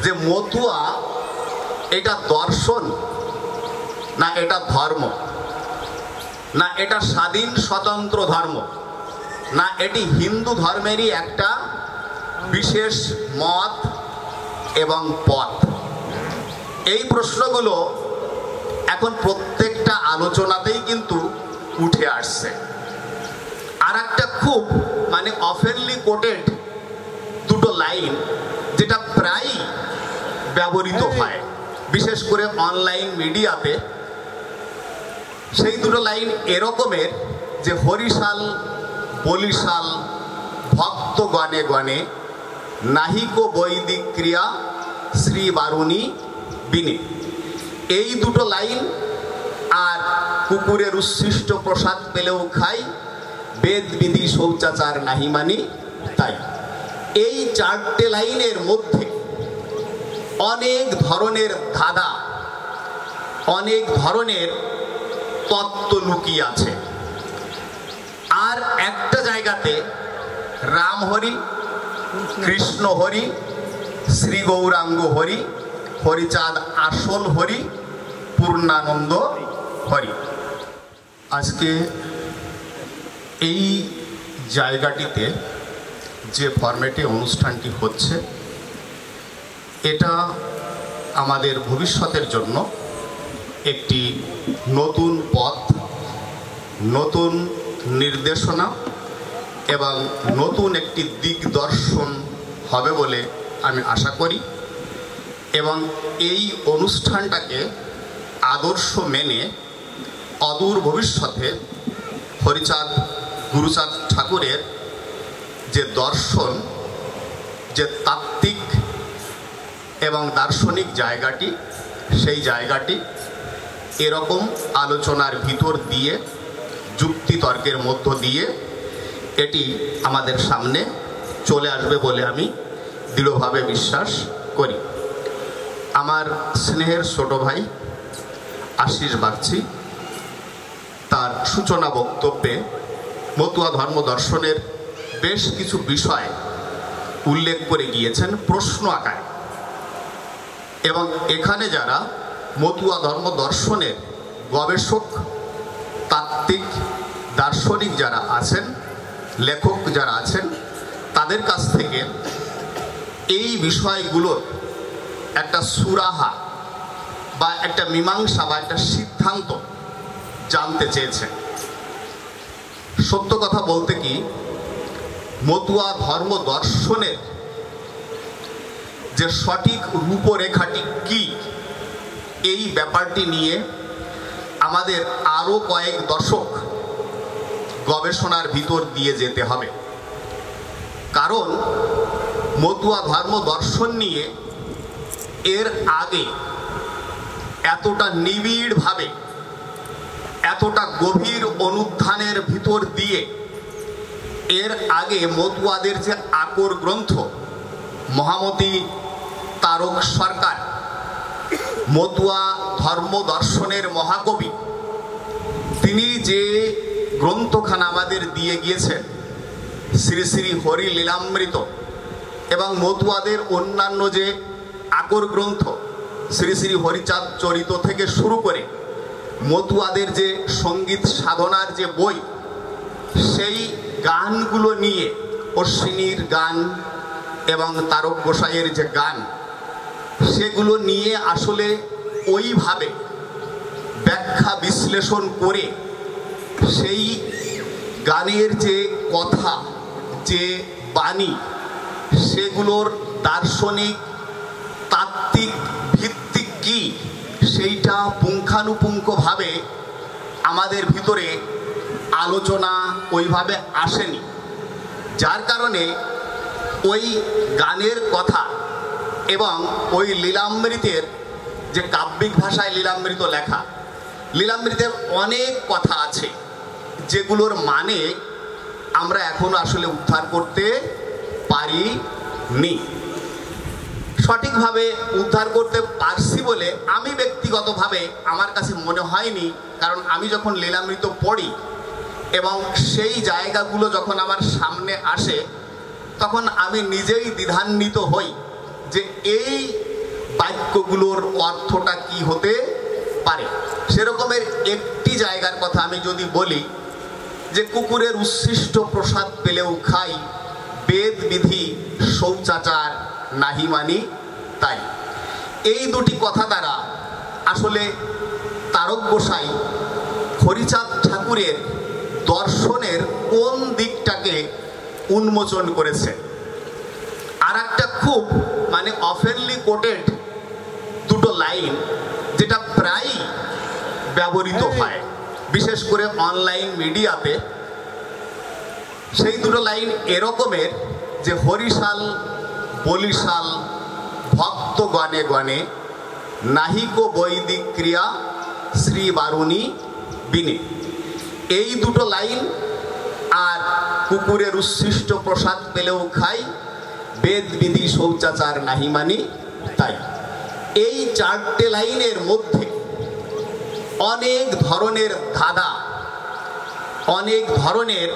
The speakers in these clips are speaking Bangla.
যে মতুয়া এটা দর্শন না এটা ধর্ম, না এটা স্বাধীন স্বতন্ত্র ধর্ম, না এটি হিন্দু ধর্মেরই একটা বিশেষ মত এবং পথ। এই প্রশ্নগুলো এখন প্রত্যেকটা আলোচনাতেই কিন্তু উঠে আসছে। আর একটা খুব অফেনলি কোটেড দুটো লাইন যেটা প্রায় ব্যবহৃত হয় বিশেষ করে অনলাইন মিডিয়াতে, সেই দুটো লাইন এরকমের যে হরিশাল বলিশাল ভক্ত গণে গণে নাহিকো বৈদিক ক্রিয়া শ্রী বারুণী বিনে। এই দুটো লাইন আর কুকুরের উচ্ছিষ্ট প্রসাদ পেলেও খাই, বেদ বিধি শৌচাচার নাহি মানি তাই। এই চারটে লাইনের মধ্যে অনেক ধরনের ধাঁধা, অনেক ধরনের তত্ত্ব লুকিয়ে আছে। আর একটা জায়গাতে রাম হরি, কৃষ্ণ হরি, শ্রী গৌরাঙ্গ হরি, হরিচাঁদ আসল হরি, পূর্ণানন্দ হরি। আজকে এই জায়গাটিতে যে ফরম্যাটে অনুষ্ঠানটি হচ্ছে, এটা আমাদের ভবিষ্যতের জন্য একটি নতুন পথ, নতুন নির্দেশনা এবং নতুন একটি দিগদর্শন হবে বলে আমি আশা করি। এবং এই অনুষ্ঠানটাকে আদর্শ মেনে অদূর ভবিষ্যতে হরিচাঁদ গুরুচাঁদ ঠাকুরের যে দর্শন, যে তাত্ত্বিক এবং দার্শনিক জায়গাটি, সেই জায়গাটি এরকম আলোচনার ভিতর দিয়ে, যুক্তিতর্কের মধ্য দিয়ে এটি আমাদের সামনে চলে আসবে বলে আমি দৃঢ়ভাবে বিশ্বাস করি। আমার স্নেহের ছোট ভাই আশিস বাগচি তার সূচনা বক্তব্যে মতুয়া ধর্ম দর্শনের বেশ কিছু বিষয় উল্লেখ করে গিয়েছেন প্রশ্ন আকারে। এবং এখানে যারা মতুয়া ধর্ম দর্শনের গবেষক, তাত্ত্বিক, দার্শনিক যারা আছেন, লেখক যারা আছেন, তাদের কাছ থেকে এই বিষয়গুলোর একটা সুরাহা বা একটা মীমাংসা বা একটা সিদ্ধান্ত জানতে চেয়েছেন। সত্য কথা বলতে কি, মতুয়া ধর্ম দর্শনের যে সঠিক রূপরেখাটি কি, এই ব্যাপারটি নিয়ে আমাদের আরও কয়েক দশক গবেষণার ভিতর দিয়ে যেতে হবে। কারণ মতুয়া ধর্ম দর্শন নিয়ে এর আগে এতটা নিবিড়ভাবে, এতটা গভীর অনুধ্যানের ভিতর দিয়ে এর আগে মতুয়াদের যে আকর গ্রন্থ, মহামতি তারক সরকার মতুয়া ধর্ম দর্শনের মহাকবি, তিনি যে গ্রন্থখানা আমাদের দিয়ে গিয়েছেন, শ্রী শ্রী হরি লীলামৃত, এবং মতুয়াদের অন্যান্য যে আকর গ্রন্থ, শ্রী শ্রী হরিচাঁদ চরিত থেকে শুরু করে মতুয়াদের যে সঙ্গীত সাধনার যে বই, সেই গানগুলো নিয়ে, অশ্বিনীর গান এবং তারক গোসাইয়ের যে গান, সেগুলো নিয়ে আসলে ওইভাবে ব্যাখ্যা বিশ্লেষণ করে সেই গানের যে কথা, যে বাণী, সেগুলোর দার্শনিক তাত্ত্বিক ভিত্তিক কি, সেইটা পুঙ্খানুপুঙ্খভাবে আমাদের ভিতরে আলোচনা ওইভাবে আসেনি। যার কারণে ওই গানের কথা এবং ওই লীলামৃতের যে কাব্যিক ভাষায় লীলামৃত লেখা, লীলামৃতের অনেক কথা আছে যেগুলোর মানে আমরা এখন আসলে উদ্ধার করতে পারিনি। সঠিকভাবে উদ্ধার করতে পারছি বলে আমি ব্যক্তিগতভাবে আমার কাছে মনে হয়নি। কারণ আমি যখন লীলামৃত পড়ি এবং সেই জায়গাগুলো যখন আমার সামনে আসে, তখন আমি নিজেই দ্বিধান্বিত হই যে এই বাক্যগুলোর অর্থটা কি হতে পারে। সেরকমের একটি জায়গার কথা আমি যদি বলি যে কুকুরের উচ্ছিষ্ট প্রসাদ পেলেও খাই, বেদ বিধি শৌচাচার নাহি মানি তাই। এই দুটি কথা দ্বারা আসলে তারক গোসাই হরিচাঁদ ঠাকুরের দর্শনের কোন দিকটাকে উন্মোচন করেছে। আর একটা খুব অফেনলি কোটেড দুটো লাইন যেটা প্রায় ব্যবহৃত হয় বিশেষ করে অনলাইন মিডিয়াতে, সেই দুটো লাইন এরকমের যে হরিশাল বলিশাল ভক্ত গণে গণে নাহিক বৈদিক ক্রিয়া শ্রী বারুণী বিনে। এই দুটো লাইন আর কুকুরের উচ্ছিষ্ট প্রসাদ পেলেও খাই, বেদ বিধি শৌচাচার নাহি মানি তাই, এই চারটে লাইনের মধ্যে অনেক ধরনের ধাঁধা, অনেক ধরনের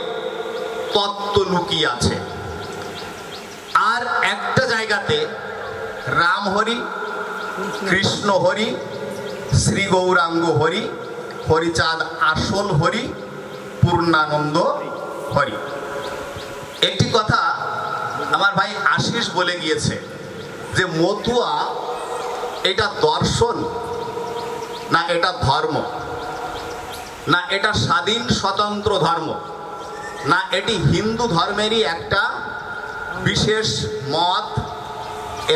তত্ত্ব লুকিয়ে আছে। আর একটা জায়গাতে রাম হরি, কৃষ্ণ হরি, শ্রী গৌরাঙ্গ হরি, হরিচাঁদ আসল হরি, পূর্ণানন্দ হরি। একটি কথা আমার ভাই আশিস বলে গিয়েছে যে মতুয়া এটা দর্শন না এটা ধর্ম, না এটা স্বাধীন স্বতন্ত্র ধর্ম, না এটি হিন্দু ধর্মেরই একটা বিশেষ মত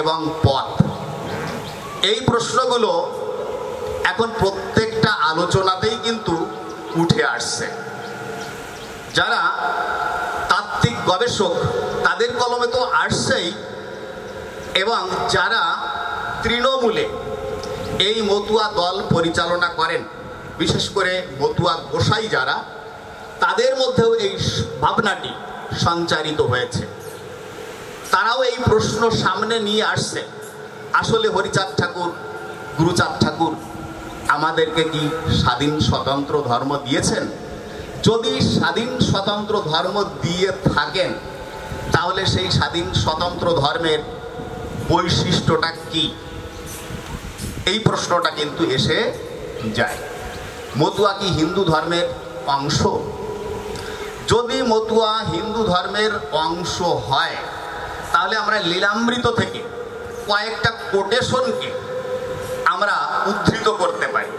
এবং পথ। এই প্রশ্নগুলো এখন প্রত্যেকটা আলোচনাতেই কিন্তু উঠে আসছে। যারা তাত্ত্বিক গবেষক তাদের কলমে তো আসছেই, এবং যারা তৃণমূলে এই মতুয়া দল পরিচালনা করেন, বিশেষ করে মতুয়া গোসাই যারা, তাদের মধ্যেও এই ভাবনাটি সঞ্চারিত হয়েছে। তারাও এই প্রশ্ন সামনে নিয়ে আসছে, আসলে হরিচাঁদ ঠাকুর, গুরুচাঁদ ঠাকুর আমাদেরকে কি স্বাধীন স্বতন্ত্র ধর্ম দিয়েছেন? যদি স্বাধীন স্বতন্ত্র ধর্ম দিয়ে থাকেন তাহলে সেই স্বাধীন স্বতন্ত্র ধর্মের বৈশিষ্ট্যটা কি? এই প্রশ্নটা কিন্তু এসে যায়। মতুয়া কি হিন্দু ধর্মের অংশ? যদি মতুয়া হিন্দু ধর্মের অংশ হয় তাহলে আমরা লীলামৃত থেকে কয়েকটা কোটেশনকে আমরা উদ্ধৃত করতে পারি।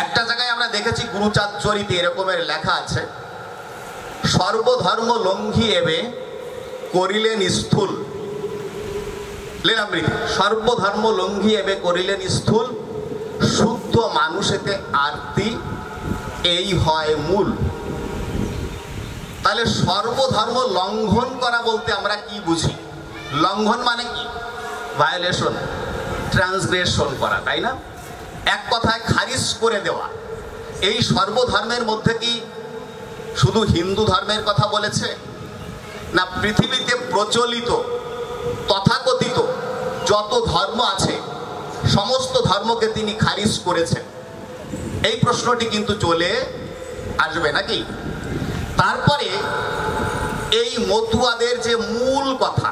একটা জায়গায় আমরা দেখেছি গুরুচাঁদ চরিতে এরকমের লেখা আছে, সর্বধর্ম লঙ্ঘি এবে করিলেন স্থূল। লীলামৃত, সর্বধর্ম লঙ্ঘি এবে করিলেন স্থূল, শুদ্ধ মানুষেতে আরতি এই হয় মূল। তাহলে সর্বধর্ম লঙ্ঘন করা বলতে আমরা কি বুঝি? লঙ্ঘন মানে কি? ভায়োলেশন, ট্রান্সগ্রেশন করা, তাই না? এক কথায় খারিজ করে দেওয়া। এই সর্বধর্মের মধ্যে কি শুধু হিন্দু ধর্মের কথা বলেছে, না পৃথিবীতে প্রচলিত তথাকথিত যত ধর্ম আছে সমস্ত ধর্মকে তিনি খারিজ করেছেন? এই প্রশ্নটি কিন্তু চলে আসবে নাকি? তারপরে এই মতুয়াদের যে মূল কথা,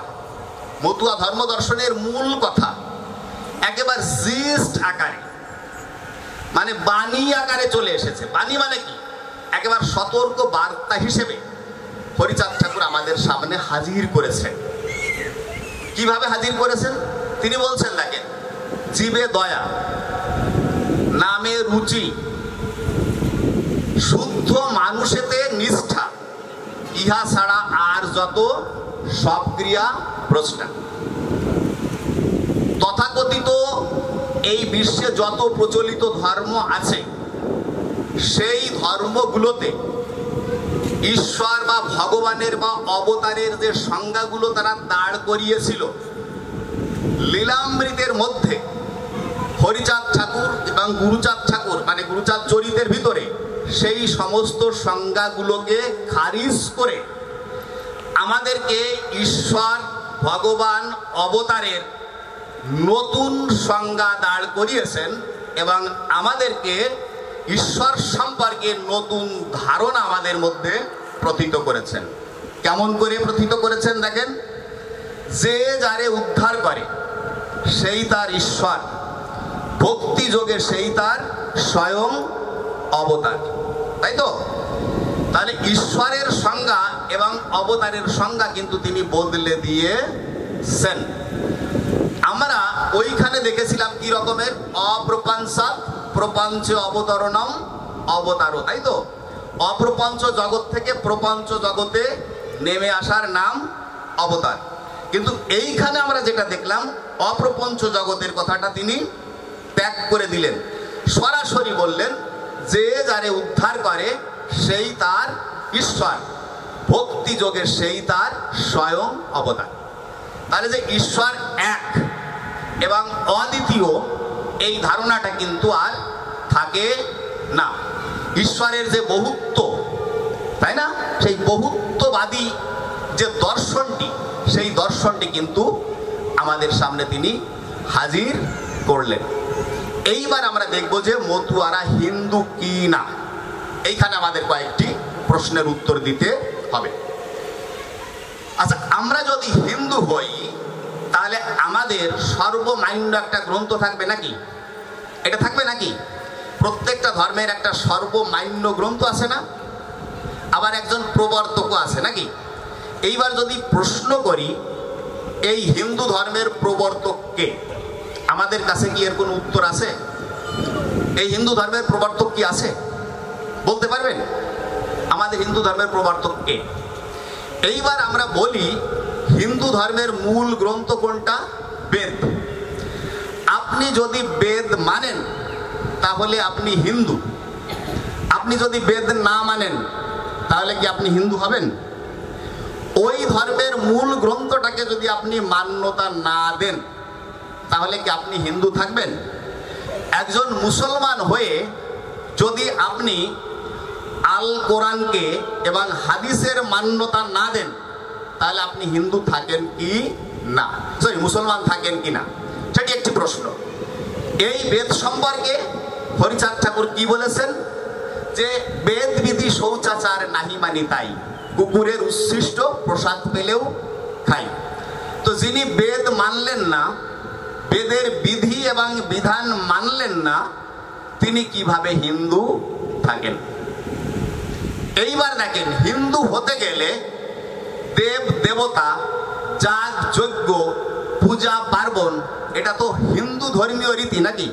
মতুয়া ধর্ম দর্শনের মূল কথা একেবারে জিস্ট আকারে, বাণী আকারে চলে এসেছে। বাণী মানে কি? একেবারে সতর্ক বার্তা হিসেবে হরিচাঁদ ঠাকুর আমাদের সামনে হাজির করেছেন। কিভাবে হাজির করেছেন? তিনি বলছেন, দেখেন, জীবে দয়া, নামে রুচি, শুদ্ধ মানুষেতে নিষ্ঠা, ইহা ছাড়া আর যত সব ক্রিয়া প্রশ্ন। তথাকথিত এই বিশ্বে যত প্রচলিত ধর্ম আছে সেই ধর্মগুলোতে ঈশ্বর বা ভগবানের বা অবতারের যে সংজ্ঞাগুলো তারা দাঁড় করিয়েছিল, লীলামৃতের মধ্যে হরিচাঁদ ঠাকুর এবং গুরুচাঁদ ঠাকুর গুরুচাঁদ চরিতের ভিতরে সেই সমস্ত সংজ্ঞাগুলোকে খারিজ করে আমাদেরকে ঈশ্বর ভগবান অবতারের নতুন সংজ্ঞা দাঁড় করিয়েছেন এবং আমাদেরকে ঈশ্বর সম্পর্কে নতুন ধারণা আমাদের মধ্যে প্রথিত করেছেন। কেমন করে প্রথিত করেছেন? দেখেন, যে যারে উদ্ধার করে সেই তার ঈশ্বর, ভক্তি যোগে সেই তার স্বয়ং অবতার। তাই তো? তাহলে ঈশ্বরের সংজ্ঞা এবং অবতারের সংজ্ঞা কিন্তু তিনি বদলে দিয়েছেন। আমরা ওইখানে দেখেছিলাম কি রকমের অপ্রপঞ্চাৎ প্রপঞ্চ অবতরণম অবতার, তাই তো? অপ্রপঞ্চ জগৎ থেকে প্রপঞ্চ জগতে নেমে আসার নাম অবতার। কিন্তু এইখানে আমরা যেটা দেখলাম, অপ্রপঞ্চ জগতের কথাটা তিনি ত্যাগ করে দিলেন, সরাসরি বললেন যে যারে উদ্ধার করে সেই তার ঈশ্বর, ভক্তি যোগে সেই তার স্বয়ং অবতার। তাহলে যে ঈশ্বর এক এবং অদ্বিতীয়, এই ধারণাটা কিন্তু আর থাকে না। ঈশ্বরের যে বহুত্ব, তাই না, সেই বহুত্ববাদী যে দর্শনটি, সেই দর্শনটি কিন্তু আমাদের সামনে তিনি হাজির করলেন। এইবার আমরা দেখব যে মতুয়ারা হিন্দু কি না। এইখানে আমাদের কয়েকটি প্রশ্নের উত্তর দিতে হবে। আচ্ছা, আমরা যদি হিন্দু হই তাহলে আমাদের সর্বমান্য একটা গ্রন্থ থাকবে নাকি? এটা থাকবে নাকি? প্রত্যেকটা ধর্মের একটা সর্বমান্য গ্রন্থ আছে না? আবার একজন প্রবর্তকও আছে নাকি? এইবার যদি প্রশ্ন করি এই হিন্দু ধর্মের প্রবর্তক কে, আমাদের কাছে কি এর কোনো উত্তর আছে? এই হিন্দু ধর্মের প্রবর্তক কি আছে? বলতে পারবেন আমাদের হিন্দু ধর্মের প্রবর্তক কে? এইবার আমরা বলি হিন্দু ধর্মের মূল গ্রন্থ কোনটা? বেদ। আপনি যদি বেদ মানেন তাহলে আপনি হিন্দু। আপনি যদি বেদ না মানেন তাহলে কি আপনি হিন্দু হবেন? ওই ধর্মের মূল গ্রন্থটাকে যদি আপনি মান্যতা না দেন তাহলে কি আপনি হিন্দু থাকবেন? একজন মুসলমান হয়ে যদি আপনি আল কোরআনকে এবং হাদিসের মান্যতা না দেন তাহলে আপনি হিন্দু থাকেন কি না, মুসলমান থাকেন কি না, সেটি একটি প্রশ্ন। এই বেদ সম্পর্কে হরিচাঁদ ঠাকুর কি বলেছেন? যে বেদ বিধি শৌচাচার নাহি মানি তাই, কুকুরের উচ্ছিষ্ট প্রসাদ পেলেও খাই। তো যিনি বেদ মানলেন না, বেদের বিধি এবং বিধান মানলেন না, তিনি কিভাবে হিন্দু থাকেন? এইবার দেখেন, হিন্দু হতে গেলে দেব দেবতা, যাগ যজ্ঞ, পূজা পার্বণ, এটা তো হিন্দু ধর্মীয় রীতি নাকি?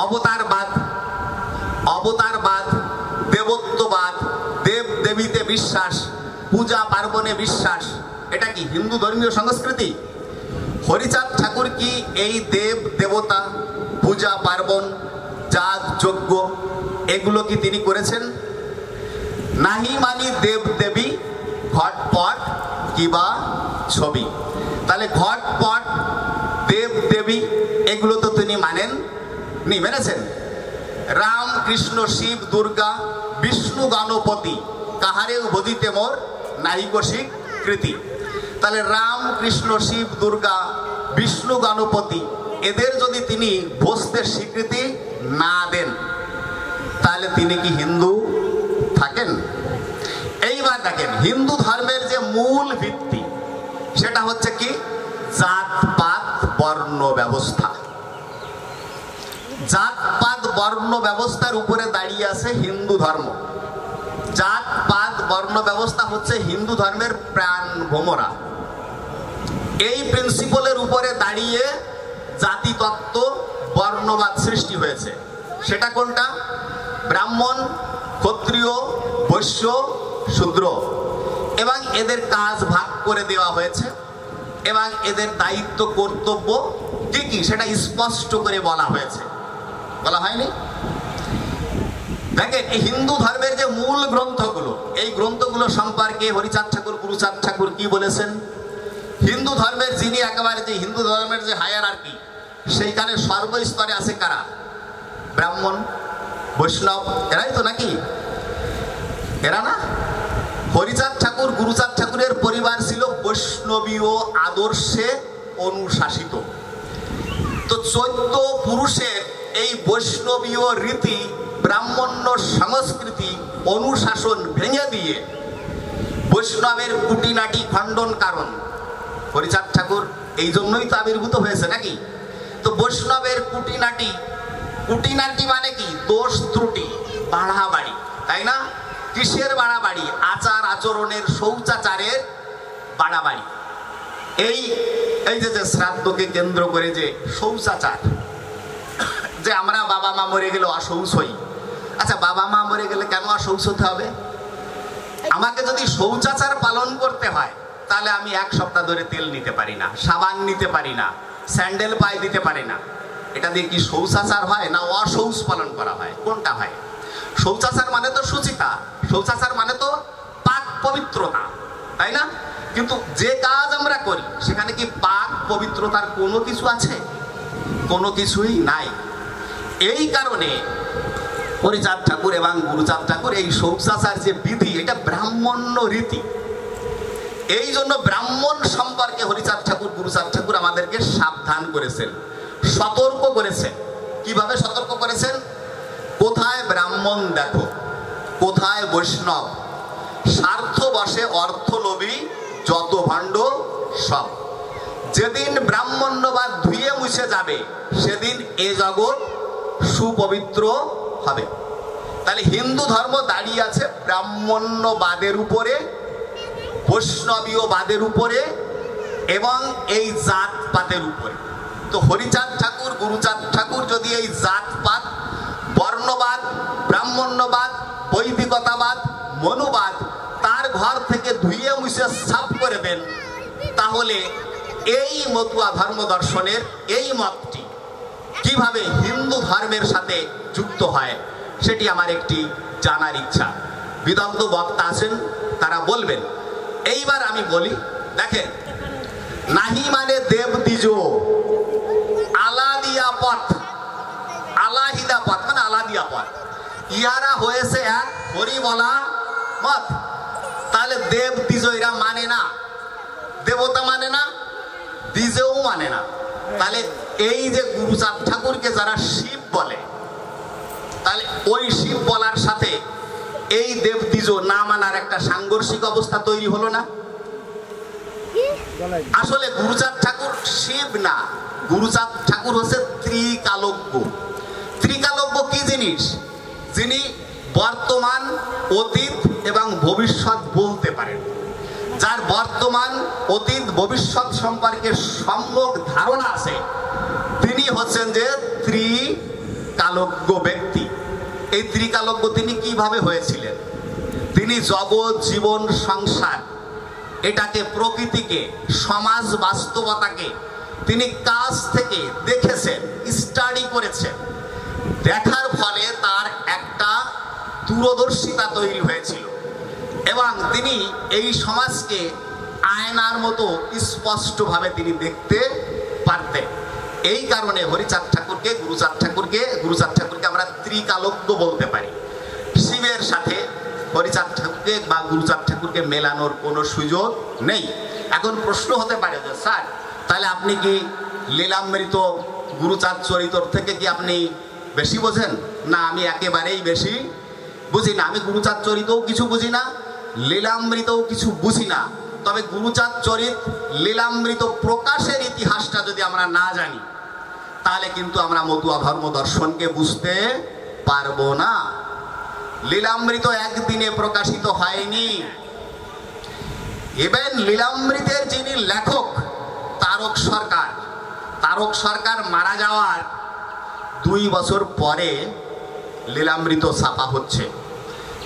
অবতারবাদ, অবতারবাদ, দেবত্ববাদ, দেব দেবীতে বিশ্বাস, পূজা পার্বণে বিশ্বাস, এটা কি হিন্দু ধর্মীয় সংস্কৃতি? হরিচাঁদ ঠাকুর কি এই দেব দেবতা, পূজা পার্বণ, যাগ যজ্ঞ এগুলো কি তিনি করেছেন? নাহি মানি দেব দেবী ঘটপট কিবা ছবি। তাহলে ঘটপট, দেব দেবী এগুলো তো তিনি মানেন নি, মেনেছেন? রাম কৃষ্ণ শিব দুর্গা বিষ্ণু গণপতি কাহারেও বদিতে মোর নাহিক স্বীকৃতি। তাহলে রাম কৃষ্ণ শিব দুর্গা বিষ্ণু গণপতি এদের যদি তিনি বসতে স্বীকৃতি না দেন তাহলে তিনি কি হিন্দু থাকেন? এইবার দেখেন, হিন্দু ধর্মের যে মূল ভিত্তি সেটা হচ্ছে কি? জাতপাত বর্ণ ব্যবস্থা। জাতপাত বর্ণ ব্যবস্থার উপরে দাঁড়িয়ে আছে হিন্দু ধর্ম। জাতপাত বর্ণ ব্যবস্থা হচ্ছে হিন্দু ধর্মের প্রাণ ভোমরা। এই প্রিন্সিপলের উপরে দাঁড়িয়ে জাতিতত্ত্ব বর্ণবাদ সৃষ্টি হয়েছে। সেটা কোনটা? ব্রাহ্মণ, ক্ষত্রিয়, বৈশ্য, শূদ্র, এবং এদের কাজ ভাগ করে দেওয়া হয়েছে এবং এদের দায়িত্ব কর্তব্য কি কি সেটা স্পষ্ট করে বলা হয়েছে। বলা হয়নি? দেখেন, এই হিন্দু ধর্মের যে মূল গ্রন্থগুলো, এই গ্রন্থগুলো সম্পর্কে হরিচাঁদ ঠাকুর, গুরুচাঁদ ঠাকুর কি বলেছেন? হিন্দু ধর্মের যিনি একেবারে যে হিন্দু ধর্মের যে হায়ারার্কি, সেইখানে সর্বস্তরে আছে কারা? ব্রাহ্মণ, বৈষ্ণব, এরাই তো নাকি? এরা না? হরিচাঁদ ঠাকুর, গুরুচাঁদ ঠাকুরের পরিবার ছিল বৈষ্ণবীয় আদর্শে অনুশাসিত। তো 14 পুরুষের এই বৈষ্ণবীয় রীতি, ব্রাহ্মণ্য সংস্কৃতি, অনুশাসন ভেঙে দিয়ে বৈষ্ণবের কুটিনাটি খণ্ডন কারণ হরিচাঁদ ঠাকুর এই জন্যই তো আবির্ভূত হয়েছে নাকি? তো বৈষ্ণবের কুটিনাটি, কুটিনাটি মানে কি? দোষ ত্রুটি, বাড়াবাড়ি, তাই না? কিসের বাড়াবাড়ি? আচার আচরণের, শৌচাচারের বাড়াবাড়ি। এই এই যে শ্রাদ্ধকে কেন্দ্র করে যে শৌচাচার, যে আমরা বাবা মা মরে গেলে অশৌচ হই। আচ্ছা, বাবা মা মরে গেলে কেন অশৌচ হতে হবে? আমাকে যদি শৌচাচার পালন করতে হয় তাহলে আমি এক সপ্তাহ ধরে তেল নিতে পারি না, সাবান নিতে পারি না, স্যান্ডেল পায়ে দিতে পারি না। এটা দিয়ে কি শৌচাচার হয় না অশৌচ পালন করা হয়? কোনটা হয়? শৌচাচার মানে তো সুচিতা, শৌচাচার মানে তো পাক পবিত্রতা, তাই না? কিন্তু যে কাজ আমরা করি সেখানে কি পাক পবিত্রতার কোনো কিছু আছে? কোনো কিছুই নাই। এই কারণে হরিচাঁদ ঠাকুর এবং গুরুচাঁদ ঠাকুর এই শৌচাচার যে বিধি, এটা ব্রাহ্মণ্য রীতি। এই জন্য ব্রাহ্মণ সম্পর্কে হরিচাঁদ ঠাকুর, গুরুচাঁদ ঠাকুর আমাদেরকে সাবধান করেছেন, সতর্ক করেছেন। কিভাবে সতর্ক করেছেন? কোথায় ব্রাহ্মণ দেখো, কোথায় বৈষ্ণব, স্বার্থ বসে অর্থলোভী যত ভণ্ড সব। যেদিন ব্রাহ্মণ্যবাদ ধুয়ে মুছে যাবে সেদিন এ জগৎ সুপবিত্র হবে। তাহলে হিন্দু ধর্ম দাঁড়িয়ে আছে ব্রাহ্মণ্যবাদের উপরে, বৈষ্ণবীয়বাদের উপরে এবং এই জাতপাতের উপরে। তো হরিচাঁদ ঠাকুর, গুরুচাঁদ ঠাকুর যদি এই জাতপাত, বর্ণবাদ, ব্রাহ্মণ্যবাদ, বৈদিকতাবাদ, মনুবাদ তার ঘর থেকে ধুয়ে মুছে সাফ করে দেন, তাহলে এই মতুয়া ধর্ম দর্শনের এই মতটি কিভাবে হিন্দু ধর্মের সাথে যুক্ত হয় সেটি আমার একটি জানার ইচ্ছা। বিদগ্ধ বক্তা আছেন, তারা বলবেন। এইবার আমি বলি, দেখেন, নাহি মানে দেব দ্বিজ, আলাদিয়া পথ, আলাহিদা পথ মানে আলাদিয়া পথ, ইহারা হয়েছে এক হরি বলা মত। তাহলে দেব দ্বিজ এরা মানে না, দেবতা মানে না, দ্বিজও মানে না। তাহলে এই যে গুরুচাঁদ ঠাকুরকে যারা শিব বলে, তাহলে ওই শিব বলার সাথে এই দেব দ্বিজ না মানার একটা সাংঘর্ষিক অবস্থা তৈরি হলো না? আসলে গুরুচাঁদ ঠাকুর শিব না, গুরুচাঁদ ঠাকুর হচ্ছে ত্রিকালজ্ঞ। ত্রিকালজ্ঞ কি জিনিস? যিনি বর্তমান, অতীত এবং ভবিষ্যৎ বলতে পারেন, যার বর্তমান, অতীত, ভবিষ্যৎ সম্পর্কে সম্যক ধারণা আছে, তিনি হচ্ছেন যে ত্রিকালজ্ঞ ব্যক্তি। এই ত্রিকালজ্ঞ তিনি কিভাবে হয়েছিলেন? তিনি জগৎ, জীবন, সংসার, এটাকে, প্রকৃতিকে, সমাজ বাস্তবতাকে তিনি কাছ থেকে দেখেছেন, স্টাডি করেছেন। দেখার ফলে তার একটা দূরদর্শিতা তৈরি হয়েছিল এবং তিনি এই সমাজকে আয়নার মতো স্পষ্টভাবে তিনি দেখতে পারতেন। এই কারণে হরিচাঁদ ঠাকুরকে, গুরুচাঁদ ঠাকুরকে আমরা ত্রিকালজ্ঞ বলতে পারি। শিবের সাথে হরিচাঁদ ঠাকুরকে বা গুরুচাঁদ ঠাকুরকে মেলানোর কোনো সুযোগ নেই। এখন প্রশ্ন হতে পারে যে স্যার, তাহলে আপনি কি লীলামৃত গুরুচাঁদ চরিতর থেকে কি আপনি বেশি বোঝেন? না, আমি একেবারেই বেশি বুঝি না। আমি গুরুচাঁদ চরিতও কিছু বুঝি না, লীলামৃতও কিছু বুঝি না। তবে গুরুচাঁদ চরিত, লীলামৃত প্রকাশের ইতিহাসটা যদি আমরা না জানি তাহলে কিন্তু আমরা মতুয়া ধর্ম দর্শনকে বুঝতে পারবো না। লীলামৃত একদিনে প্রকাশিত হয়নি। ইভেন লীলামৃতের যিনি লেখক তারক সরকার মারা যাওয়ার 2 বছর পরে লীলামৃত ছাপা হচ্ছে।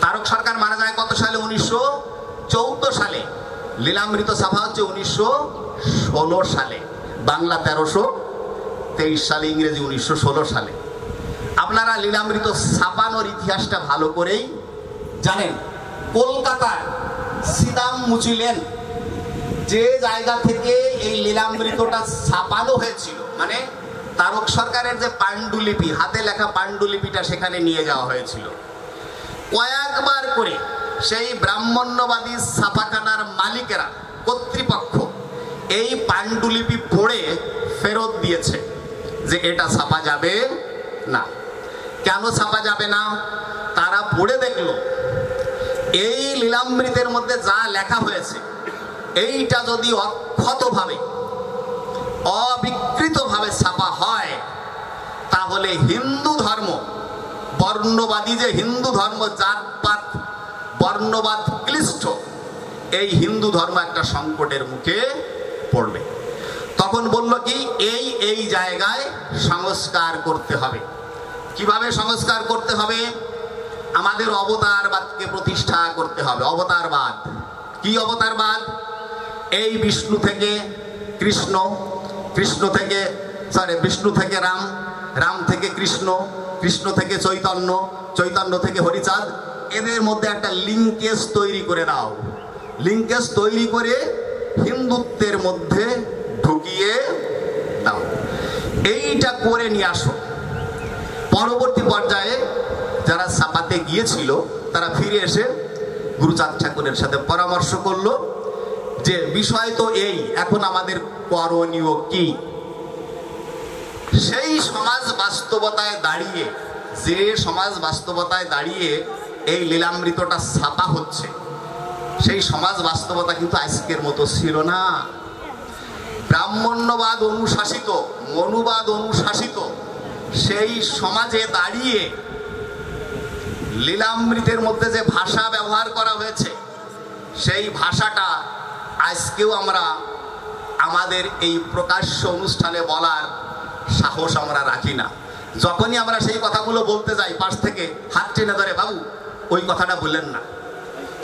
তারক সরকার মারা যায় কত সালে? 1914 সালে। লীলামৃত ছাপা হচ্ছে 1916 সালে। বাংলা 1323 সালে, ইংরেজি 1916 সালে। আপনারা লীলামৃত ছাপানোর ইতিহাসটা ভালো করেই জানেন। কলকাতার সিদাম মুচিলেন যে জায়গা থেকে এই লীলামৃতটা ছাপানো হয়েছিল, মানে তারক সরকারের যে পাণ্ডুলিপি, হাতে লেখা পাণ্ডুলিপিটা সেখানে নিয়ে যাওয়া হয়েছিল। কয়েকবার করে সেই ব্রাহ্মণ্যবাদী ছাপাখানার মালিকেরা, কর্তৃপক্ষ এই পাণ্ডুলিপি পড়ে ফেরত দিয়েছে যে এটা ছাপা যাবে না। কেন ছাপা যাবে না? তারা পড়ে দেখলো এই লীলামৃতের মধ্যে যা লেখা হয়েছে এইটা যদি অক্ষতভাবে অবিকৃতভাবে ছাপা হয়, তাহলে হিন্দু ধর্ম, বর্ণবাদী যে হিন্দু ধর্ম, জাতপাত বর্ণবাদ ক্লিষ্ট, এই হিন্দু ধর্ম একটা সংকটের মুখে পড়বে। তখন বলল কি, এই জায়গায় সংস্কার করতে হবে। কিভাবে সংস্কার করতে হবে? আমাদের অবতারবাদকে প্রতিষ্ঠা করতে হবে। অবতারবাদ কি? অবতারবাদ এই বিষ্ণু থেকে কৃষ্ণ, বিষ্ণু থেকে রাম, রাম থেকে কৃষ্ণ, কৃষ্ণ থেকে চৈতন্য, চৈতন্য থেকে হরিচাঁদ, এদের মধ্যে একটা লিঙ্কেজ তৈরি করে দাও। লিঙ্কেজ তৈরি করে হিন্দুত্বের মধ্যে ঢুকিয়ে দাও। এইটা করে নিয়ে আসো। পরবর্তী পর্যায়ে যারা ছাপাতে গিয়েছিল তারা ফিরে এসে গুরুচাঁদ ঠাকুরের সাথে পরামর্শ করলো যে বিষয় তো এই, এখন আমাদের করণীয় কি? সেই সমাজ বাস্তবতায় দাঁড়িয়ে, যে সমাজ বাস্তবতায় দাঁড়িয়ে এই লীলামৃতটা ছাপা হচ্ছে, সেই সমাজ বাস্তবতা কিন্তু আজকের মতো ছিল না। ব্রাহ্মণ্যবাদ অনুশাসিত, মনুবাদ অনুশাসিত সেই সমাজে দাঁড়িয়ে লীলামৃতের মধ্যে যে ভাষা ব্যবহার করা হয়েছে, সেই ভাষাটা আজকেও আমরা আমাদের এই প্রকাশ্য অনুষ্ঠানে বলার সাহস আমরা রাখি না। যখনই আমরা সেই কথাগুলো বলতে যাই, পাশ থেকে হাত টেনে ধরে, বাবু ওই কথাটা বললেন না,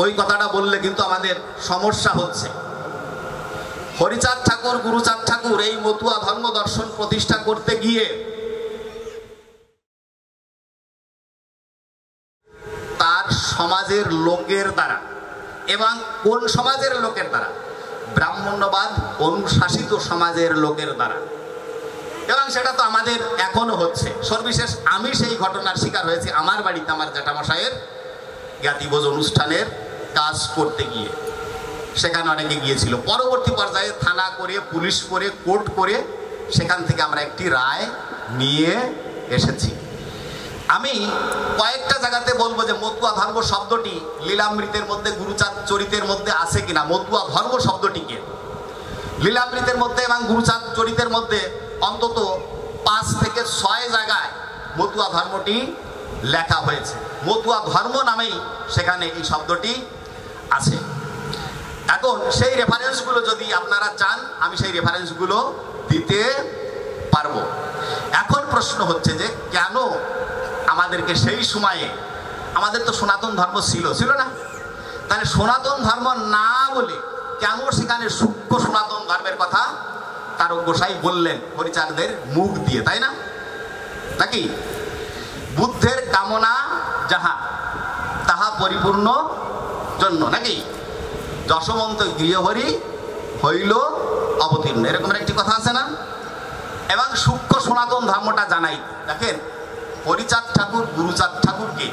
ওই কথাটা বললে কিন্তু আমাদের সমস্যা হচ্ছে। হরিচাঁদ ঠাকুর, গুরুচাঁদ ঠাকুর এই মতুয়া ধর্ম দর্শন প্রতিষ্ঠা করতে গিয়ে তার সমাজের লোকের দ্বারা, এবং কোন সমাজের লোকের দ্বারা? ব্রাহ্মণ্যবাদ অনুশাসিত সমাজের লোকের দ্বারা। এবং সেটা তো আমাদের এখনো হচ্ছে। সর্বশেষ আমি সেই ঘটনার শিকার হয়েছি আমার বাড়িতে, আমার জ্যাঠামশাইয়ের জ্ঞাতিভোজ অনুষ্ঠানের কাজ করতে গিয়ে। সেখানে অনেকে গিয়েছিল। পরবর্তী পর্যায়ে থানা করে, পুলিশ করে, কোর্ট করে সেখান থেকে আমরা একটি রায় নিয়ে এসেছি। আমি কয়েকটা জায়গাতে বলবো যে মতুয়া ধর্ম শব্দটি লীলামৃতের মধ্যে, গুরুচাঁদ চরিতের মধ্যে আছে কিনা। মতুয়া ধর্ম শব্দটিকে লীলামৃতের মধ্যে এবং গুরুচাঁদ চরিতের মধ্যে অন্তত 5 থেকে 6 জায়গায় মতুয়া ধর্মটি লেখা হয়েছে। মতুয়া ধর্ম নামেই সেখানে এই শব্দটি আছে। এখন সেই রেফারেন্সগুলো যদি আপনারা চান, আমি সেই রেফারেন্সগুলো দিতে পারবো। এখন প্রশ্ন হচ্ছে যে কেন আমাদেরকে সেই সময়ে, আমাদের তো সনাতন ধর্ম ছিল না, তাহলে সনাতন ধর্ম না বলে কেন সেখানে সূক্ষ্ম সনাতন ধর্মের কথা তারক গোসাই বললেন হরিচাঁদের মুখ দিয়ে, তাই না? নাকি বুদ্ধের কামনা যাহা তাহা পরিপূর্ণ জন্য, নাকি যশবন্ত গৃহহরি হইল অবতীর্ণ, এরকম একটি কথা আছে না? এবং সূক্ষ্ম সনাতন ধর্মটা জানাই। দেখেন, হরিচাঁদ ঠাকুর, গুরুচাঁদ ঠাকুরকে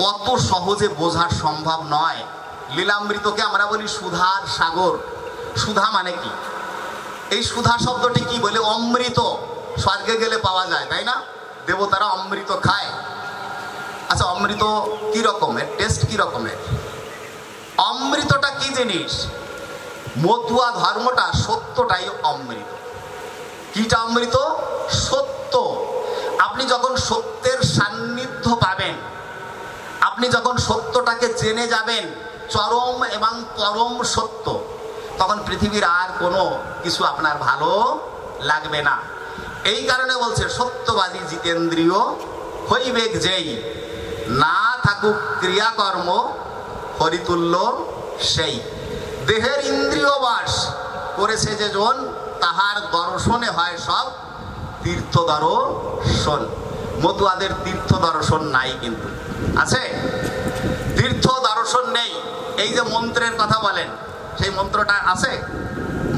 অত সহজে বোঝা সম্ভব নয়। লীলামৃতকে আমরা বলি সুধার সাগর। সুধা মানে কি? এই সুধা শব্দটি কি বলে? অমৃত। স্বর্গে গেলে পাওয়া যায়, তাই না? দেবতারা অমৃত খায়। আচ্ছা, অমৃত কি রকমের? টেস্ট কি রকমের? অমৃতটা কি জিনিস? মতুয়া ধর্মটা সত্যটাই অমৃত। কিটা অমৃত? সত্য। আপনি যখন সত্যের সান্নিধ্য পাবেন, আপনি যখন সত্যটাকে জেনে যাবেন, চরম এবং পরম সত্য, তখন পৃথিবীর আর কোনো কিছু আপনার ভালো লাগবে না। এই কারণে বলছে সত্যবাদী জিতেন্দ্রিয় হইবেক যেই, না থাকুক ক্রিয়াকর্ম হরিতুল্য সেই। দেহের ইন্দ্রিয় বাস করেছে যে জন, তাহার দর্শনে হয় সব তীর্থ দর্শন। মতুয়াদের তীর্থ দর্শন নাই, কিন্তু আছে? তীর্থ দর্শন নেই। এই যে মন্ত্রের কথা বলেন, সেই মন্ত্রটা আছে?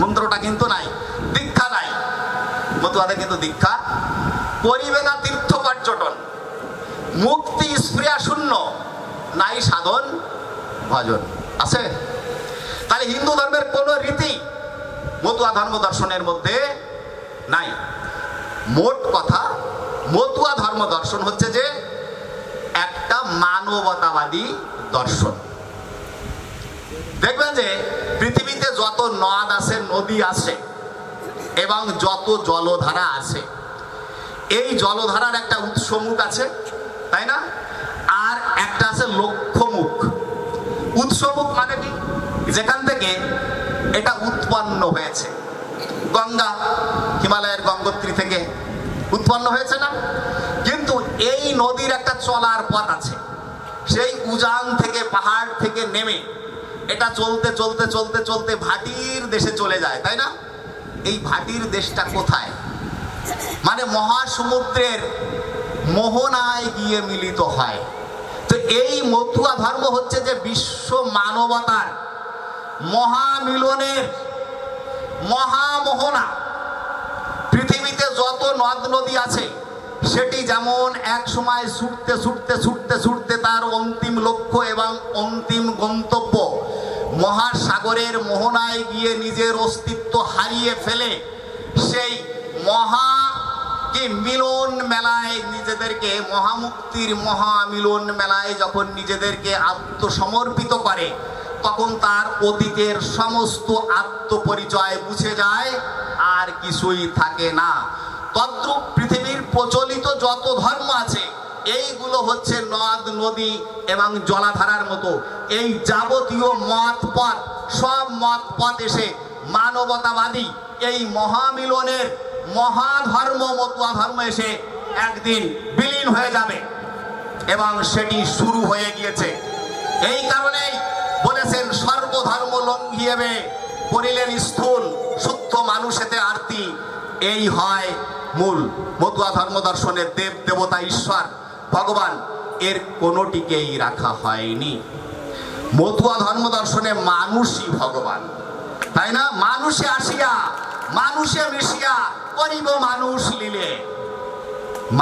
মন্ত্রটা কিন্তু নাই। দীক্ষা নাই মতুয়াদের, কিন্তু দীক্ষা করিবে না। তীর্থ পর্যটন, মুক্তি স্পৃহা শূন্য, নাই সাধন ভজন, আছে? তাহলে হিন্দু ধর্মের কোন রীতি মতুয়া ধর্ম দর্শনের মধ্যে নাই। মোট কথা, মতুয়া ধর্ম দর্শন হচ্ছে যে একটা মানবতাবাদী দর্শন। দেখবেন যে পৃথিবীতে যত নদ আছে, নদী আছে, এবং যত জলধারা আছে, এই জলধারার একটা উৎসমুখ আছে, তাই না? আর একটা আছে লক্ষ্যমুখ। উৎসমুখ মানে কি? যেখান থেকে এটা উৎপন্ন হয়েছে। গঙ্গা হিমালয়ের গঙ্গোত্রী থেকে উৎপন্ন হয়েছে না? কিন্তু এই নদীর একটা চলার পথ আছে। সেই উজান থেকে, পাহাড় থেকে নেমে এটা চলতে চলতে চলতে চলতে ভাটির দেশে চলে যায়, তাই না? এই ভাটির দেশটা কোথায়? মানে মহাসমুদ্রের মোহনায় গিয়ে মিলিত হয়। তো এই মতুয়া ধর্ম হচ্ছে যে বিশ্ব মানবতার মহামিলনের মহামোহনা। পৃথিবীতে যত নদ নদী আছে সেটি যেমন এক সময় ছুটতে ছুটতে ছুটতে ছুটতে তার অন্তিম লক্ষ্য এবং অন্তিম গন্তব্য মহাসাগরের মোহনায় গিয়ে নিজের অস্তিত্ব হারিয়ে ফেলে সেই মহা কি মিলন মেলায় নিজেদেরকে, মহামুক্তির মহামিলন মেলায় যখন নিজেদেরকে আত্মসমর্পিত করে, তখন তার অতীতের সমস্ত আত্মপরিচয় মুছে যায়, আর কিছুই থাকে না। তদ্রূপ পৃথিবীর প্রচলিত যত ধর্ম আছে এইগুলো হচ্ছে নদ নদী এবং জলাধারার মতো। এই যাবতীয় মত পথ, সব মত পথ এসে মানবতাবাদী এই মহামিলনের মহাধর্ম মতুয়া ধর্ম এসে একদিন বিলীন হয়ে যাবে, এবং সেটি শুরু হয়ে গিয়েছে। এই কারণেই বলেছেন সর্বধর্ম লঙ্ঘিয়েবে করিলেন স্থূল, শুদ্ধ মানুষেতে আরতি। এই হয় মূল মতুয়া ধর্ম দর্শনের দেব দেবতা ঈশ্বর ভগবান, এর কোনোটিকেই রাখা হয়নি। মতুয়া ধর্ম দর্শনে মানুষই ভগবান, তাই না? মানুষে আসিয়া মানুষে মিশিয়া করিব মানুষ লীলে,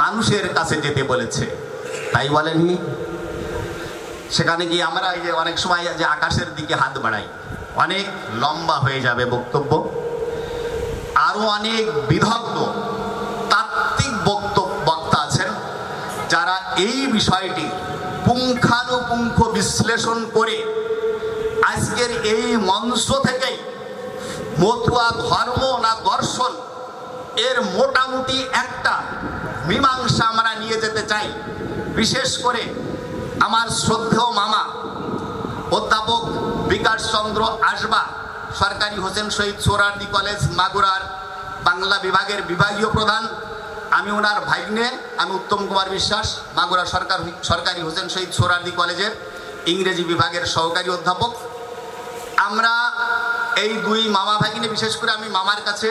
মানুষের কাছে যেতে বলেছে, তাই বলেনি? সেখানে গিয়ে আমরা এই যে অনেক সময় যে আকাশের দিকে হাত বাড়াই, অনেক লম্বা হয়ে যাবে বক্তব্য। আরো অনেক বিদগ্ধ তাত্ত্বিক বক্তা আছেন যারা এই বিষয়টি পুঙ্খানুপুঙ্খ বিশ্লেষণ করে আজকের এই মঞ্চ থেকেই মতুয়া ধর্ম না দর্শন এর মোটামুটি একটা মীমাংসা আমরা নিয়ে যেতে চাই। বিশেষ করে আমার শ্রদ্ধেয় মামা অধ্যাপক বিকাশ চন্দ্র আসবা, সরকারি হোসেন শহীদ সোহরাওয়ার্দী কলেজ মাগুরার বাংলা বিভাগের বিভাগীয় প্রধান। আমি ওনার ভাগ্নে, আমি উত্তম কুমার বিশ্বাস, মাগুরা সরকারি হোসেন শহীদ সোহরাওয়ার্দী কলেজের ইংরেজি বিভাগের সহকারী অধ্যাপক। আমরা এই দুই মামা ভাগিনে, বিশেষ করে আমি মামার কাছে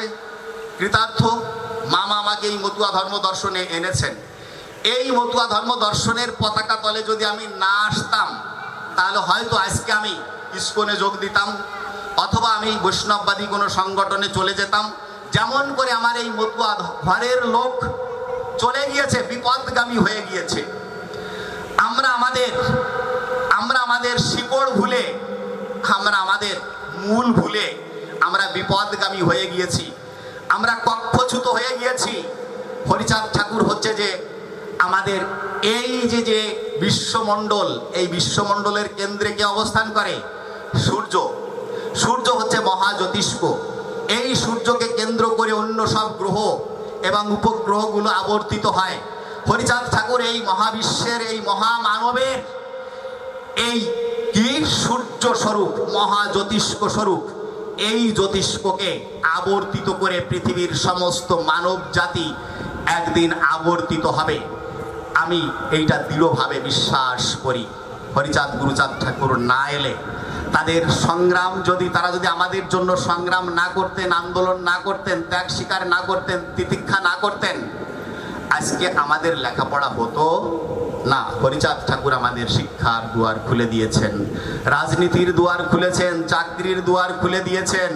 কৃতার্থ। মামা আমাকে এই মতুয়া ধর্ম দর্শনে এনেছেন। এই মতুয়া ধর্ম দর্শনের পতাকা তলে যদি আমি না আসতাম, তাহলে হয়তো আজকে আমি ইস্কনে যোগ দিতাম, অথবা আমি বৈষ্ণববাদী কোনো সংগঠনে চলে যেতাম। যেমন করে আমার এই মতুয়া ঘরের লোক চলে গিয়েছে, বিপদগামী হয়ে গিয়েছে। আমরা আমাদের শিকড় ভুলে, আমরা আমাদের মূল ভুলে আমরা বিপদগামী হয়ে গিয়েছি, আমরা কক্ষচ্যুত হয়ে গিয়েছি। হরিচাঁদ ঠাকুর হচ্ছে যে আমাদের এই যে বিশ্বমণ্ডল, এই বিশ্বমণ্ডলের কেন্দ্রে কে অবস্থান করে? সূর্য। সূর্য হচ্ছে মহাজ্যোতিষ্ক। এই সূর্যকে কেন্দ্র করে অন্য সব গ্রহ এবং উপগ্রহগুলো আবর্তিত হয়। হরিচাঁদ ঠাকুর এই মহাবিশ্বের, এই মহামানবের এই কি সূর্য স্বরূপ, মহাজ্যোতিষ্ক স্বরূপ, এই জ্যোতিষ্ককে আবর্তিত করে পৃথিবীর সমস্ত মানব জাতি একদিন আবর্তিত হবে। আমি এইটা দৃঢ়ভাবে বিশ্বাস করি। হরিচাঁদ গুরুচাঁদ ঠাকুর না এলে, তাদের সংগ্রাম তারা যদি আমাদের জন্য সংগ্রাম না করতেন, আন্দোলন না করতেন, ত্যাগ স্বীকার না করতেন, তিতিক্ষা না করতেন, আজকে আমাদের লেখাপড়া হতো না। হরিচাঁদ ঠাকুর আমাদের শিক্ষার দুয়ার খুলে দিয়েছেন, রাজনীতির দুয়ার খুলেছেন, চাকরির দুয়ার খুলে দিয়েছেন,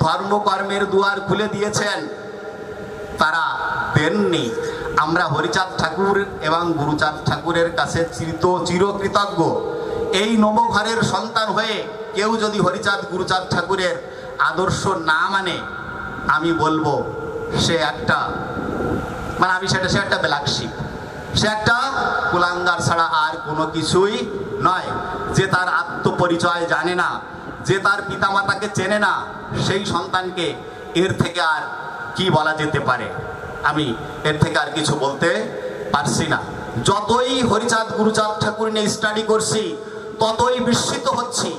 ধর্মকর্মের দুয়ার খুলে দিয়েছেন। তারা দেননি। আমরা হরিচাঁদ ঠাকুর এবং গুরুচাঁদ ঠাকুরের কাছে চিরকৃতজ্ঞ। এই নবঘরের সন্তান হয়ে কেউ যদি হরিচাঁদ গুরুচাঁদ ঠাকুরের আদর্শ না মানে, আমি বলবো সে একটা সে একটা ব্ল্যাকশিপ, সে একটা কুলাঙ্গার ছাড়া আর কোনো কিছুই নয়। যে তার আত্মপরিচয় জানে না, যে তার পিতামাতাকে চেনে না, সেই সন্তানকে এর থেকে আর কি বলা যেতে পারে, আমি এর থেকে আর কিছু বলতে পারছি না। যতই হরিচাঁদ গুরুচাঁদ ঠাকুর নিয়ে স্টাডি করছি ততই বিস্মিত হচ্ছি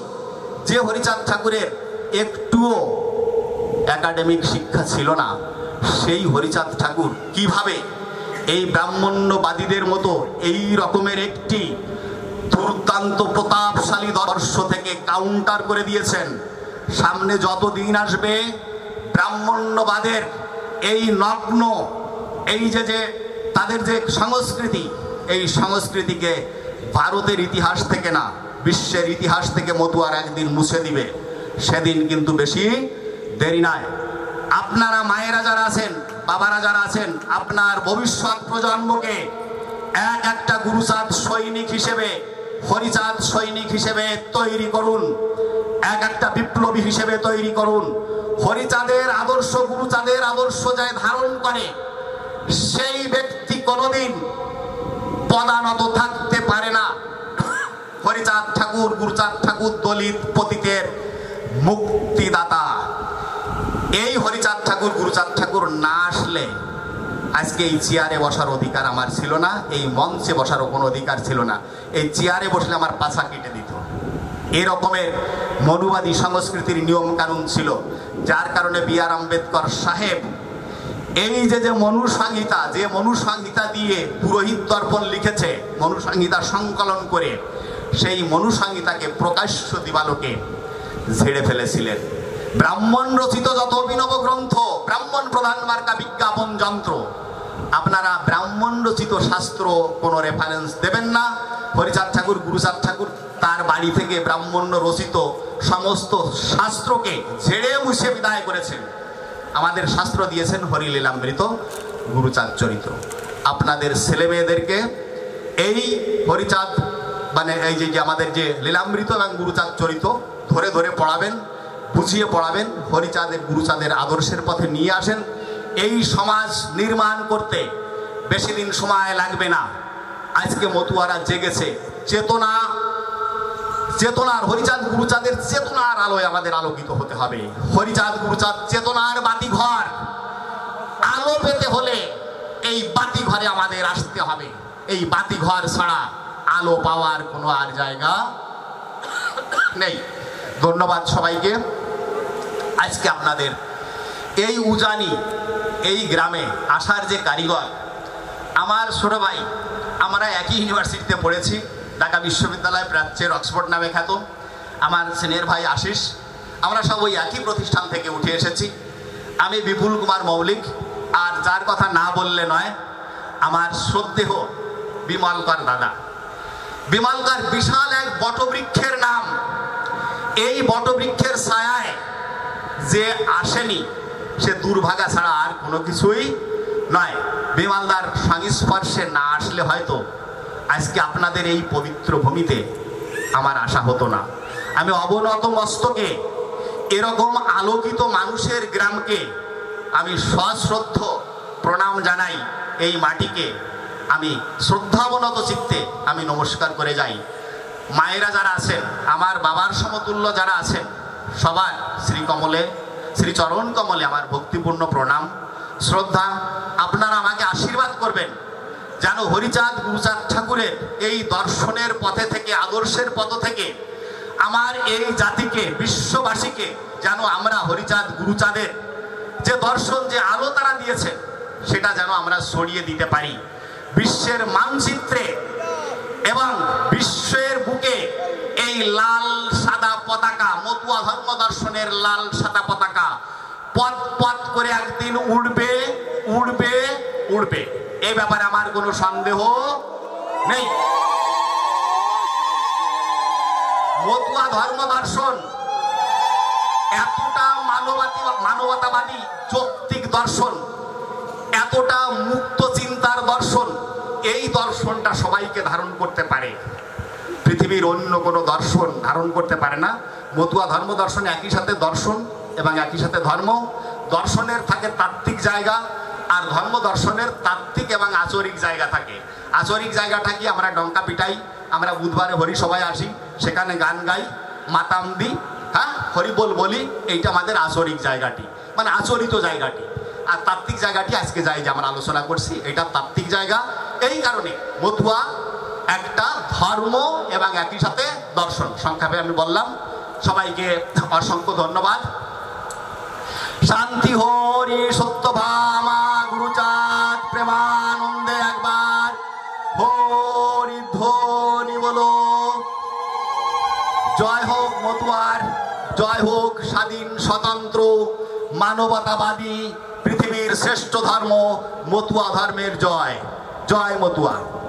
যে হরিচাঁদ ঠাকুরের একটুও একাডেমিক শিক্ষা ছিল না, সেই হরিচাঁদ ঠাকুর কিভাবে এই ব্রাহ্মণ্যবাদীদের মতো এই রকমের একটি দুর্দান্ত প্রতাপশালী দর্শ থেকে কাউন্টার করে দিয়েছেন। সামনে যত দিন আসবে ব্রাহ্মণ্যবাদের এই নগ্ন এই যে তাদের যে সংস্কৃতি, এই সংস্কৃতিকে ভারতের ইতিহাস থেকে না বিশ্বের ইতিহাস থেকে মতুয়ার একদিন মুছে দিবে। সেদিন কিন্তু বেশি দেরি নয়। আপনারা মায়েরা যারা আছেন, বাবারা যারা আছেন, আপনার ভবিষ্যৎ প্রজন্মকে এক একটা গুরুচাঁদ সৈনিক হিসেবে, হরিচাঁদ সৈনিক হিসেবে তৈরি করুন, এক একটা বিপ্লবী হিসেবে তৈরি করুন। হরিচাঁদের আদর্শ গুরুচাঁদের আদর্শ যায় ধারণ করে সেই ব্যক্তি কোনোদিন পদানত থাকতে পারে না। হরিচাঁদ ঠাকুর গুরুচাঁদ ঠাকুর দলিত পতিতের মুক্তিদাতা। এই হরিচাঁদ ঠাকুর গুরুচাঁদ ঠাকুর না আসলে আজকে এই চেয়ারে বসার অধিকার আমার ছিল না, এই মঞ্চে বসারও কোনো অধিকার ছিল না। এই চেয়ারে বসলে আমার পাছা কেটে দিত। এরকমের মনুবাদী সংস্কৃতির নিয়ম কানুন ছিল, যার কারণে বি.আর. আম্বেদকর সাহেব এই যে মনুসংহিতা, যে মনুসংহিতা দিয়ে পুরোহিত দর্পণ লিখেছে, মনুসংহিতা সংকলন করে সেই মনুসংহিতাকে প্রকাশ্য দিবালোকে ঝেড়ে ফেলেছিলেন। ব্রাহ্মণ রচিত যত অভিনব গ্রন্থ, ব্রাহ্মণ প্রধান মার্কা বিজ্ঞাপন যন্ত্র, আপনারা ব্রাহ্মণ রচিত শাস্ত্র কোনো রেফারেন্স দেবেন না। হরিচাঁদ ঠাকুর গুরুচাঁদ ঠাকুর তার বাড়ি থেকে ব্রাহ্মণ রচিত সমস্ত শাস্ত্রকে ঝেড়ে মুছে বিদায় করেছেন। আমাদের শাস্ত্র দিয়েছেন হরিলীলামৃত গুরুচাঁদ চরিত্র। আপনাদের ছেলে মেয়েদেরকে এই হরিচাঁদ মানে এই যে আমাদের যে লীলামৃত এবং গুরুচাঁদ চরিত্র ধরে ধরে পড়াবেন, বুঝিয়ে পড়াবেন, হরিচাঁদের গুরুচাঁদের আদর্শের পথে নিয়ে আসেন। এই সমাজ নির্মাণ করতে বেশি দিন সময় লাগবে না। আজকে মতুয়ারা জেগেছে, চেতনার হরিচাঁদ গুরুচাঁদের চেতনার আলোয় আমাদের আলোকিত হতে হবে। হরিচাঁদ গুরুচাঁদ চেতনার বাতিঘর, আলো পেতে হলে এই বাতিঘরে আমাদের আসতে হবে। এই বাতিঘর ছাড়া আলো পাওয়ার কোনো আর জায়গা নেই। ধন্যবাদ সবাইকে। আজকে আপনাদের এই উজানি এই গ্রামে আসার যে কারিগর, আমার ছোট ভাই, আমরা একই ইউনিভার্সিটিতে পড়েছি, ঢাকা বিশ্ববিদ্যালয় প্রাচ্যের অক্সফোর্ড নামে খ্যাত। আমার সিনিয়র ভাই আশিস, আমরা সব ওই একই প্রতিষ্ঠান থেকে উঠে এসেছি। আমি বিপুল কুমার মৌলিক, আর যার কথা না বললে নয় আমার শ্রদ্ধেয় বিমলকর দাদা। বিমলকর বিশাল এক বটবৃক্ষের নাম। এই বটবৃক্ষের ছায়ায় যে আসেনি সে দুর্ভাগা ছাড়া আর কোনো কিছুই নয়। বিমলদার সংস্পর্শে না আসলে হয়তো আজকে আপনাদের এই পবিত্র ভূমিতে আমার আশা হতো না। আমি অবনত মস্তকে এরকম আলোকিত মানুষের গ্রামকে আমি সশ্রদ্ধ প্রণাম জানাই। এই মাটিকে আমি শ্রদ্ধাবনত চিত্তে আমি নমস্কার করে যাই। মায়েরা যারা আছেন, আমার বাবার সমতুল্য যারা আছেন, সবার শ্রীকমলে শ্রীচরণ কমলে আমার ভক্তিপূর্ণ প্রণাম শ্রদ্ধা। আপনারা আমাকে আশীর্বাদ করবেন যেন হরিচাঁদ গুরুচাঁদ ঠাকুরের এই দর্শনের পথে থেকে, আদর্শের পথ থেকে আমার এই জাতিকে, বিশ্ববাসীকে যেন আমরা হরিচাঁদ গুরুচাঁদের যে দর্শন, যে আলো তারা দিয়েছে, সেটা যেন আমরা ছড়িয়ে দিতে পারি বিশ্বের মানচিত্রে। এবং বিশ্বের বুকে এই লাল সাদা পতাকা, মতুয়া ধর্ম দর্শনের লাল সাদা পতাকা পথ পথ করে একদিন উড়বে উড়বে উড়বে, এই ব্যাপারে আমার কোনো সন্দেহ নেই। মতুয়া ধর্ম দর্শন এতটা মানবতাবাদী যৌক্তিক দর্শন, এতটা মুক্ত চিন্তার দর্শন, এই দর্শনটা সবাইকে ধারণ করতে পারে, পৃথিবীর অন্য কোনো দর্শন ধারণ করতে পারে না। মতুয়া ধর্ম দর্শন একই সাথে দর্শন এবং একই সাথে ধর্ম। দর্শনের থাকে তাত্ত্বিক জায়গা, আর ধর্ম দর্শনের তাত্ত্বিক এবং আচরিক জায়গা থাকে। আচরিক জায়গাটা কি? আমরা ডঙ্কা পিটাই, আমরা বুধবারে হরি সবাই আসি, সেখানে গান গাই, মাতাম দিই, হ্যাঁ, হরিবোল বলি, এইটা আমাদের আচরিক জায়গাটি, মানে আচরিত জায়গাটি। আর তাত্ত্বিক জায়গাটি আজকে যাই যে আমরা আলোচনা করছি, এটা তাত্ত্বিক জায়গা। এই কারণে মতুয়া একটা ধর্ম এবং একই সাথে দর্শন, সংক্ষেপে আমি বললাম। সবাইকে অসংখ্য ধন্যবাদ। শান্তি হরি সত্যভামা গুরুচাঁদ প্রেমানন্দে একবার হরি ধ্বনি বলো। জয় হোক মতুয়ার, জয় হোক স্বাধীন স্বতন্ত্র মানবতাবাদী পৃথিবীর শ্রেষ্ঠ ধর্ম মতুয়া ধর্মের জয়। জয় মতুয়া।